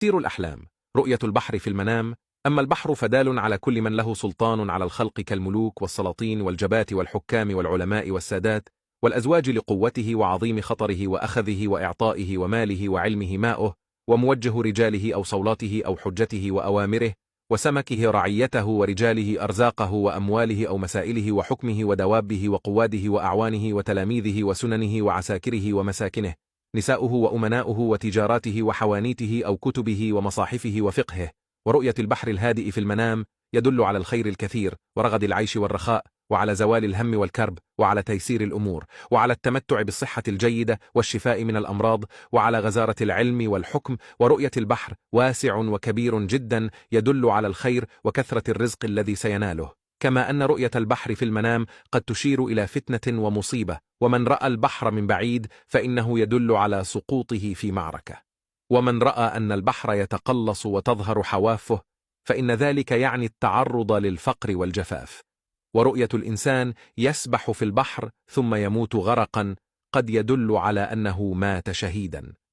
تفسير الأحلام. رؤية البحر في المنام. أما البحر فدال على كل من له سلطان على الخلق كالملوك والسلاطين والجبات والحكام والعلماء والسادات والأزواج لقوته وعظيم خطره وأخذه وإعطائه وماله وعلمه ماؤه وموجه رجاله أو صولاته أو حجته وأوامره وسمكه رعيته ورجاله أرزاقه وأمواله أو مسائله وحكمه ودوابه وقواده وأعوانه وتلاميذه وسننه وعساكره ومساكنه نساؤه وأمناؤه وتجاراته وحوانيته أو كتبه ومصاحفه وفقهه. ورؤية البحر الهادئ في المنام يدل على الخير الكثير ورغد العيش والرخاء وعلى زوال الهم والكرب وعلى تيسير الأمور وعلى التمتع بالصحة الجيدة والشفاء من الأمراض وعلى غزارة العلم والحكم. ورؤية البحر واسع وكبير جدا يدل على الخير وكثرة الرزق الذي سيناله. كما أن رؤية البحر في المنام قد تشير إلى فتنة ومصيبة، ومن رأى البحر من بعيد فإنه يدل على سقوطه في معركة، ومن رأى أن البحر يتقلص وتظهر حوافه فإن ذلك يعني التعرض للفقر والجفاف. ورؤية الإنسان يسبح في البحر ثم يموت غرقا قد يدل على أنه مات شهيدا.